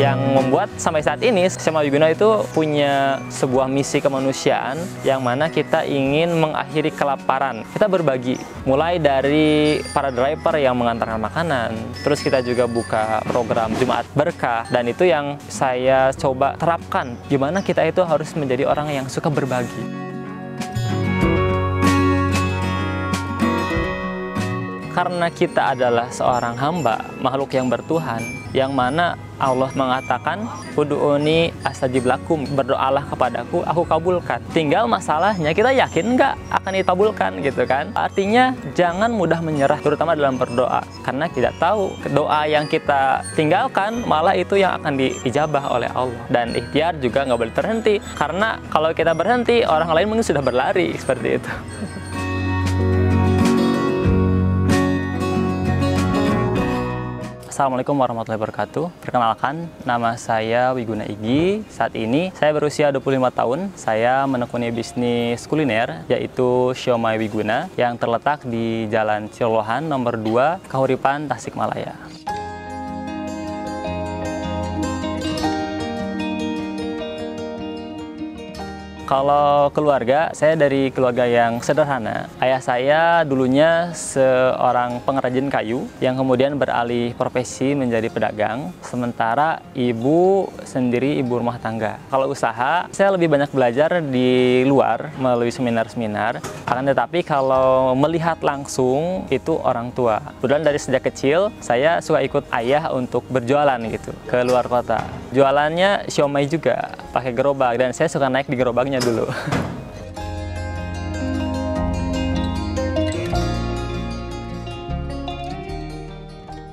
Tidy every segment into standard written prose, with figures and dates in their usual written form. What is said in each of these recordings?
Yang membuat sampai saat ini SMA Wiguna itu punya sebuah misi kemanusiaan yang mana kita ingin mengakhiri kelaparan. Kita berbagi, mulai dari para driver yang mengantarkan makanan, terus kita juga buka program Jumat Berkah, dan itu yang saya coba terapkan, gimana kita itu harus menjadi orang yang suka berbagi. Karena kita adalah seorang hamba, makhluk yang bertuhan, yang mana Allah mengatakan, "Ud'uni astajib lakum," berdoalah kepadaku, aku kabulkan. Tinggal masalahnya, kita yakin nggak akan dikabulkan gitu kan? Artinya jangan mudah menyerah, terutama dalam berdoa, karena tidak tahu doa yang kita tinggalkan malah itu yang akan diijabah oleh Allah. Dan ikhtiar juga nggak boleh terhenti, karena kalau kita berhenti, orang lain mungkin sudah berlari seperti itu. Assalamualaikum warahmatullahi wabarakatuh. Perkenalkan, nama saya Wiguna Igi. Saat ini saya berusia 25 tahun. Saya menekuni bisnis kuliner, yaitu Siomay Wiguna, yang terletak di Jalan Cilolohan nomor 2, Kahuripan, Tasikmalaya. Kalau keluarga, saya dari keluarga yang sederhana. Ayah saya dulunya seorang pengrajin kayu yang kemudian beralih profesi menjadi pedagang. Sementara ibu sendiri ibu rumah tangga. Kalau usaha, saya lebih banyak belajar di luar melalui seminar-seminar. Akan tetapi kalau melihat langsung itu orang tua. Kemudian dari sejak kecil, saya suka ikut ayah untuk berjualan gitu ke luar kota. Jualannya siomay juga, pakai gerobak, dan saya suka naik di gerobaknya dulu.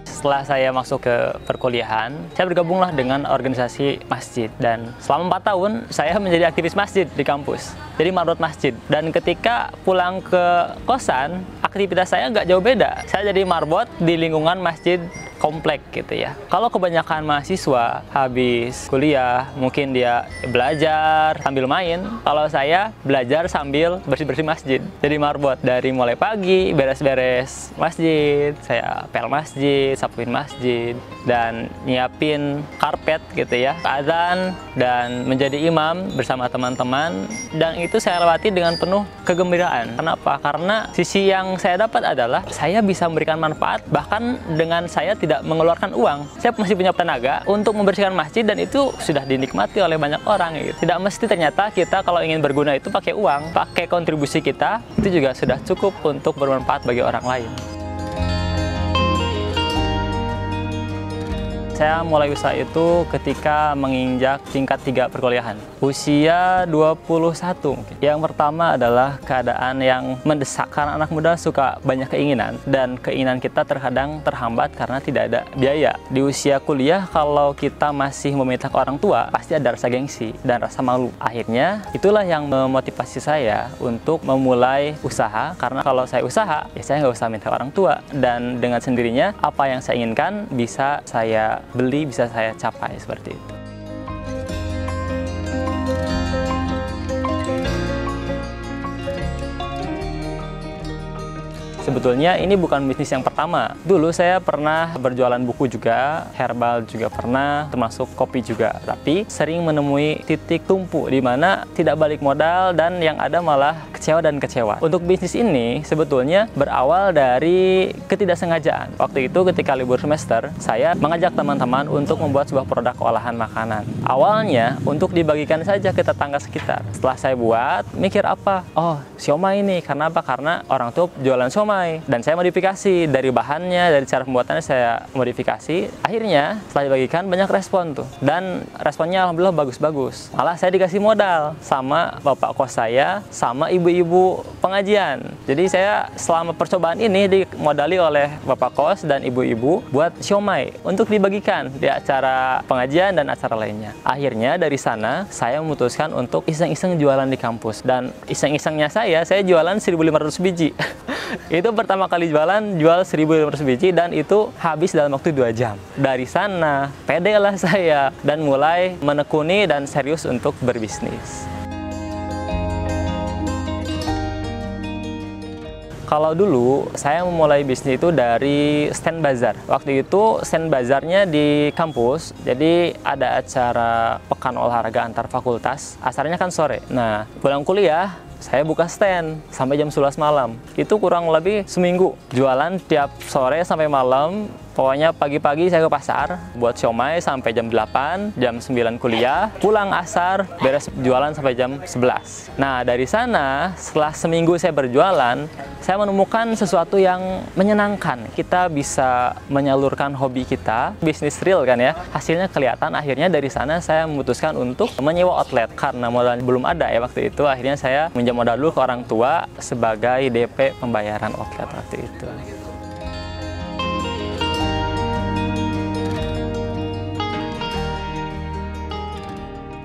Setelah saya masuk ke perkuliahan, saya bergabunglah dengan organisasi masjid, dan selama 4 tahun saya menjadi aktivis masjid di kampus, jadi marbot masjid. Dan ketika pulang ke kosan, aktivitas saya nggak jauh beda, saya jadi marbot di lingkungan masjid komplek gitu ya. Kalau kebanyakan mahasiswa habis kuliah, mungkin dia belajar sambil main. Kalau saya belajar sambil bersih-bersih masjid. Jadi marbot dari mulai pagi, beres-beres masjid, saya pel masjid, sapuin masjid, dan nyiapin karpet gitu ya, azan, dan menjadi imam bersama teman-teman. Dan itu saya lewati dengan penuh kegembiraan. Kenapa? Karena sisi yang saya dapat adalah saya bisa memberikan manfaat, bahkan dengan saya tidak mengeluarkan uang. Saya masih punya tenaga untuk membersihkan masjid, dan itu sudah dinikmati oleh banyak orang gitu. Tidak mesti ternyata kita kalau ingin berguna itu pakai uang, pakai kontribusi kita, itu juga sudah cukup untuk bermanfaat bagi orang lain. Saya mulai usaha itu ketika menginjak tingkat 3 perkuliahan. Usia 21 mungkin. Yang pertama adalah keadaan yang mendesak, karena anak muda suka banyak keinginan, dan keinginan kita terkadang terhambat karena tidak ada biaya. Di usia kuliah, kalau kita masih meminta ke orang tua, pasti ada rasa gengsi dan rasa malu. Akhirnya, itulah yang memotivasi saya untuk memulai usaha, karena kalau saya usaha, ya saya nggak usah minta ke orang tua, dan dengan sendirinya, apa yang saya inginkan bisa saya beli, bisa saya capai seperti itu. Sebetulnya ini bukan bisnis yang pertama. Dulu saya pernah berjualan buku juga, herbal juga pernah, termasuk kopi juga. Tapi sering menemui titik tumpu di mana tidak balik modal, dan yang ada malah kecewa dan kecewa. Untuk bisnis ini sebetulnya berawal dari ketidaksengajaan. Waktu itu ketika libur semester, saya mengajak teman-teman untuk membuat sebuah produk olahan makanan. Awalnya untuk dibagikan saja ke tetangga sekitar. Setelah saya buat, mikir apa? Oh, siomay ini. Karena apa? Karena orang tua jualan siomay. Dan saya modifikasi dari bahannya, dari cara pembuatannya saya modifikasi. Akhirnya setelah dibagikan banyak respon tuh, dan responnya alhamdulillah bagus-bagus. Malah saya dikasih modal sama bapak kos saya, sama ibu-ibu pengajian. Jadi saya selama percobaan ini dimodali oleh bapak kos dan ibu-ibu buat siomay untuk dibagikan di acara pengajian dan acara lainnya. Akhirnya dari sana saya memutuskan untuk iseng-iseng jualan di kampus, dan iseng-isengnya saya jualan 1.500 biji. Itu pertama kali jual 1.500 biji, dan itu habis dalam waktu 2 jam. Dari sana, pedelah saya dan mulai menekuni dan serius untuk berbisnis. Kalau dulu saya memulai bisnis itu dari stand bazar. Waktu itu stand bazarnya di kampus, jadi ada acara pekan olahraga antar fakultas, acaranya kan sore. Nah, pulang kuliah, saya buka stand sampai jam 11 malam. Itu kurang lebih seminggu. Jualan tiap sore sampai malam. Pokoknya pagi-pagi saya ke pasar buat siomay sampai jam 8, jam 9 kuliah, pulang asar, beres jualan sampai jam 11. Nah, dari sana setelah seminggu saya berjualan, saya menemukan sesuatu yang menyenangkan. Kita bisa menyalurkan hobi kita, bisnis real kan ya. Hasilnya kelihatan, akhirnya dari sana saya memutuskan untuk menyewa outlet. Karena modal belum ada ya waktu itu, akhirnya saya minjam modal dulu ke orang tua sebagai DP pembayaran outlet waktu itu.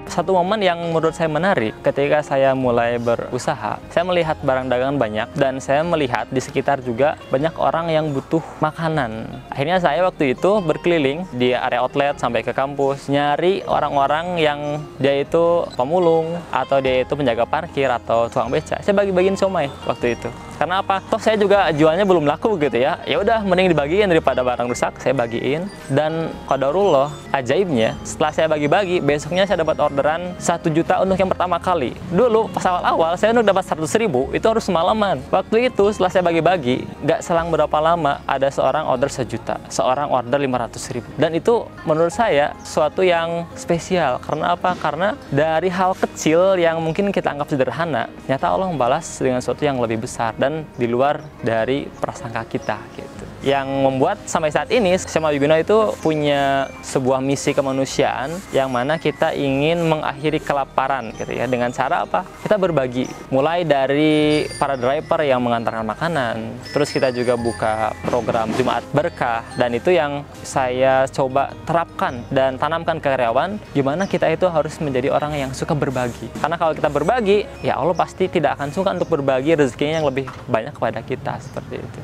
Satu momen yang menurut saya menarik ketika saya mulai berusaha, saya melihat barang dagangan banyak dan saya melihat di sekitar juga banyak orang yang butuh makanan. Akhirnya saya waktu itu berkeliling di area outlet sampai ke kampus, nyari orang-orang yang dia itu pemulung atau dia itu penjaga parkir atau tukang beca. Saya bagi-bagiin siomay waktu itu. Karena apa? Toh saya juga jualnya belum laku gitu ya. Ya udah mending dibagiin daripada barang rusak, saya bagiin. Dan qadarullah, ajaibnya setelah saya bagi-bagi, besoknya saya dapat orderan 1 juta untuk yang pertama kali. Dulu pas awal-awal saya untuk dapat 100.000 itu harus semalaman. Waktu itu setelah saya bagi-bagi, nggak selang berapa lama ada seorang order 1 juta, seorang order 500.000. Dan itu menurut saya suatu yang spesial. Karena apa? Karena dari hal kecil yang mungkin kita anggap sederhana, nyata Allah membalas dengan sesuatu yang lebih besar dan di luar dari prasangka kita gitu. Yang membuat sampai saat ini SMA Wiguna itu punya sebuah misi kemanusiaan yang mana kita ingin mengakhiri kelaparan gitu ya, dengan cara apa? Kita berbagi. Mulai dari para driver yang mengantarkan makanan, terus kita juga buka program Jumat Berkah, dan itu yang saya coba terapkan dan tanamkan ke karyawan, gimana kita itu harus menjadi orang yang suka berbagi. Karena kalau kita berbagi, ya Allah pasti tidak akan suka untuk berbagi rezekinya yang lebih banyak kepada kita, seperti itu.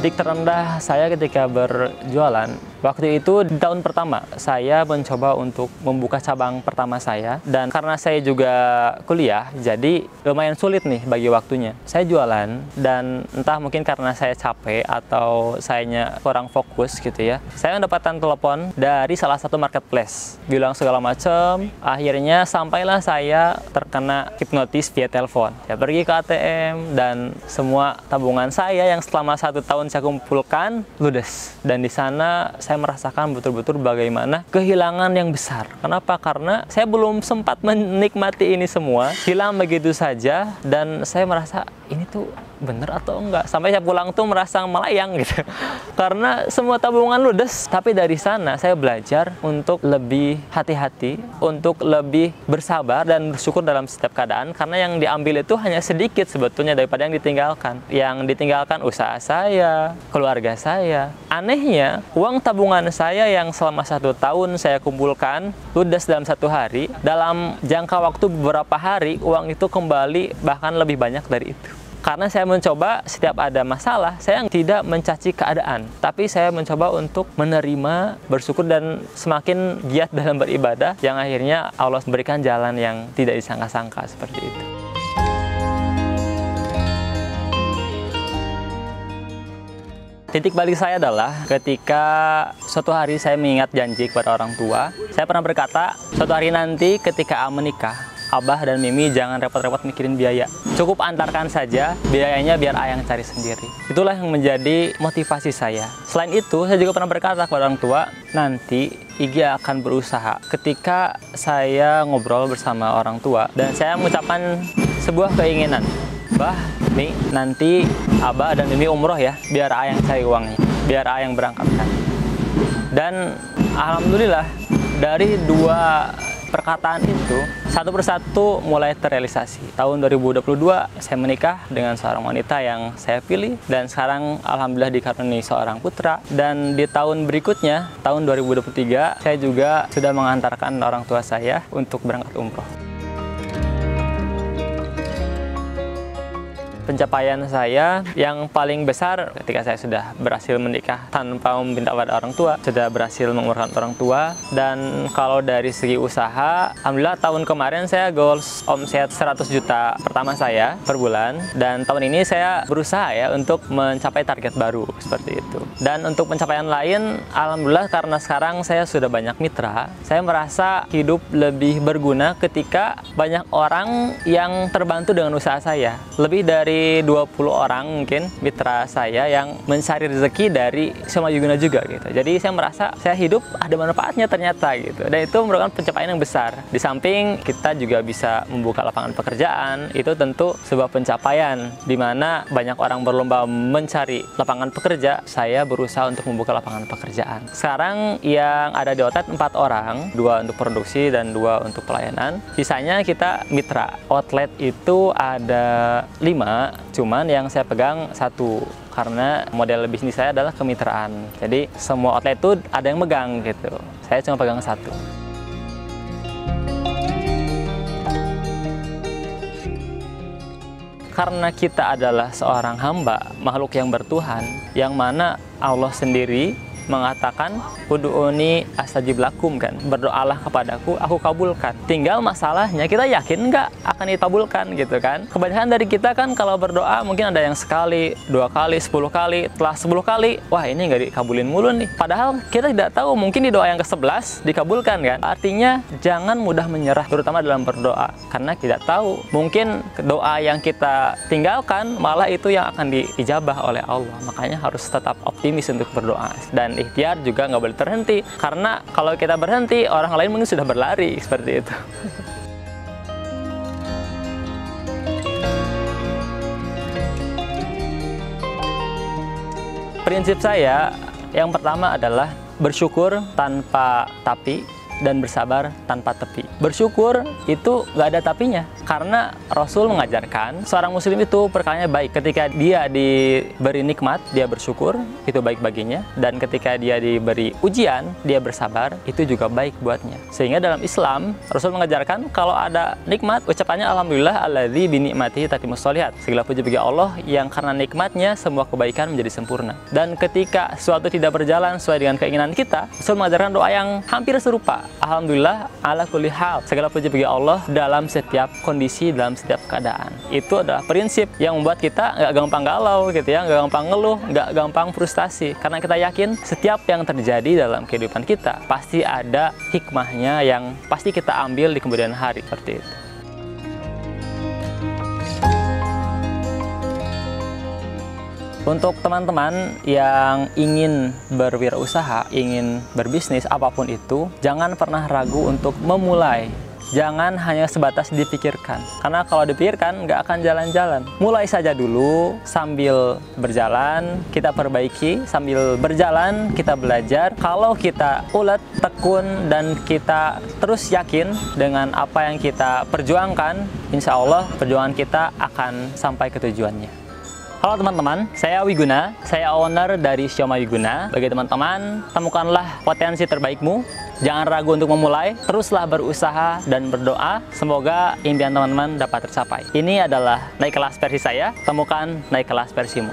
Titik terendah saya ketika berjualan, waktu itu di tahun pertama saya mencoba untuk membuka cabang pertama saya, dan karena saya juga kuliah jadi lumayan sulit nih bagi waktunya. Saya jualan dan entah mungkin karena saya capek atau sayanya kurang fokus gitu ya, saya mendapatkan telepon dari salah satu marketplace bilang segala macam. Akhirnya sampailah saya terkena hipnotis via telepon. Saya pergi ke ATM dan semua tabungan saya yang selama 1 tahun saya kumpulkan ludes, dan di sana saya merasakan betul-betul bagaimana kehilangan yang besar. Kenapa? Karena saya belum sempat menikmati ini semua, hilang begitu saja, dan saya merasa ini tuh bener atau enggak. Sampai saya pulang tuh merasa melayang gitu karena semua tabungan ludes. Tapi dari sana saya belajar untuk lebih hati-hati, untuk lebih bersabar dan bersyukur dalam setiap keadaan, karena yang diambil itu hanya sedikit sebetulnya daripada yang ditinggalkan. Yang ditinggalkan usaha saya, keluarga saya. Anehnya, uang tabungan saya yang selama 1 tahun saya kumpulkan ludes dalam 1 hari, dalam jangka waktu beberapa hari uang itu kembali bahkan lebih banyak dari itu. Karena saya mencoba setiap ada masalah, saya tidak mencaci keadaan, tapi saya mencoba untuk menerima, bersyukur, dan semakin giat dalam beribadah, yang akhirnya Allah berikan jalan yang tidak disangka-sangka seperti itu. Titik balik saya adalah ketika suatu hari saya mengingat janji kepada orang tua. Saya pernah berkata, suatu hari nanti ketika menikah, Abah dan Mimi jangan repot-repot mikirin biaya. Cukup antarkan saja, biayanya biar ayang cari sendiri. Itulah yang menjadi motivasi saya. Selain itu, saya juga pernah berkata kepada orang tua, nanti Igi akan berusaha. Ketika saya ngobrol bersama orang tua, dan saya mengucapkan sebuah keinginan, Bah, nih nanti Abah dan Mimi umroh ya, biar ayang cari uangnya, biar ayang berangkatkan. Dan alhamdulillah dari 2 perkataan itu satu persatu mulai terrealisasi. Tahun 2022 saya menikah dengan seorang wanita yang saya pilih, dan sekarang alhamdulillah dikaruniai seorang putra. Dan di tahun berikutnya, tahun 2023, saya juga sudah mengantarkan orang tua saya untuk berangkat umroh. pencapaian saya yang paling besar ketika saya sudah berhasil menikah tanpa meminta pada orang tua, sudah berhasil menguruskan orang tua. Dan kalau dari segi usaha, alhamdulillah tahun kemarin saya goals omset 100 juta pertama saya per bulan, dan tahun ini saya berusaha ya untuk mencapai target baru seperti itu. Dan untuk pencapaian lain, alhamdulillah karena sekarang saya sudah banyak mitra, saya merasa hidup lebih berguna ketika banyak orang yang terbantu dengan usaha saya. Lebih dari 20 orang mungkin mitra saya yang mencari rezeki dari Siomay Wiguna juga gitu. Jadi saya merasa saya hidup ada manfaatnya ternyata gitu. Dan itu merupakan pencapaian yang besar. Di samping kita juga bisa membuka lapangan pekerjaan, itu tentu sebuah pencapaian di mana banyak orang berlomba mencari lapangan pekerja. Saya berusaha untuk membuka lapangan pekerjaan. Sekarang yang ada di outlet 4 orang, 2 untuk produksi dan 2 untuk pelayanan. Sisanya kita mitra. Outlet itu ada 5, cuman yang saya pegang 1 karena model bisnis saya adalah kemitraan. Jadi semua outlet itu ada yang megang gitu. Saya cuma pegang 1. Karena kita adalah seorang hamba, makhluk yang bertuhan, yang mana Allah sendiri mengatakan ud'uni astajib lakum kan, berdoalah kepadaku, aku kabulkan. Tinggal masalahnya kita yakin nggak akan dikabulkan gitu kan. Kebanyakan dari kita kan kalau berdoa mungkin ada yang sekali, 2 kali, 10 kali. Setelah 10 kali, wah ini nggak dikabulin mulu nih. Padahal kita tidak tahu, mungkin di doa yang ke-11 dikabulkan kan. Artinya jangan mudah menyerah, terutama dalam berdoa, karena tidak tahu, mungkin doa yang kita tinggalkan malah itu yang akan diijabah oleh Allah. Makanya harus tetap optimis untuk berdoa, dan ikhtiar juga nggak boleh terhenti, karena kalau kita berhenti orang lain mungkin sudah berlari seperti itu. Prinsip saya yang pertama adalah bersyukur tanpa tapi dan bersabar tanpa tepi. Bersyukur itu nggak ada tapinya, karena Rasul mengajarkan seorang muslim itu perkaranya baik. Ketika dia diberi nikmat, dia bersyukur, itu baik baginya. Dan ketika dia diberi ujian, dia bersabar, itu juga baik buatnya. Sehingga dalam Islam, Rasul mengajarkan kalau ada nikmat, ucapannya alhamdulillah alladzi bi ni'matihi tatimmus sholihat. Segala puji bagi Allah yang karena nikmatnya semua kebaikan menjadi sempurna. Dan ketika sesuatu tidak berjalan sesuai dengan keinginan kita, Rasul mengajarkan doa yang hampir serupa. Alhamdulillah ala kulli hal, segala puji bagi Allah dalam setiap kondisi, dalam setiap keadaan. Itu adalah prinsip yang membuat kita nggak gampang galau gitu ya, nggak gampang ngeluh, nggak gampang frustasi, karena kita yakin setiap yang terjadi dalam kehidupan kita pasti ada hikmahnya yang pasti kita ambil di kemudian hari, seperti itu. Untuk teman-teman yang ingin berwirausaha, ingin berbisnis apapun itu, jangan pernah ragu untuk memulai. Jangan hanya sebatas dipikirkan, karena kalau dipikirkan nggak akan jalan-jalan. Mulai saja dulu, sambil berjalan kita perbaiki, sambil berjalan kita belajar. Kalau kita ulet, tekun, dan kita terus yakin dengan apa yang kita perjuangkan, insya Allah perjuangan kita akan sampai ke tujuannya. Halo teman-teman, saya Wiguna, saya owner dari Siomay Wiguna. Bagi teman-teman, temukanlah potensi terbaikmu, jangan ragu untuk memulai, teruslah berusaha dan berdoa, semoga impian teman-teman dapat tercapai. Ini adalah naik kelas versi saya, temukan naik kelas versimu.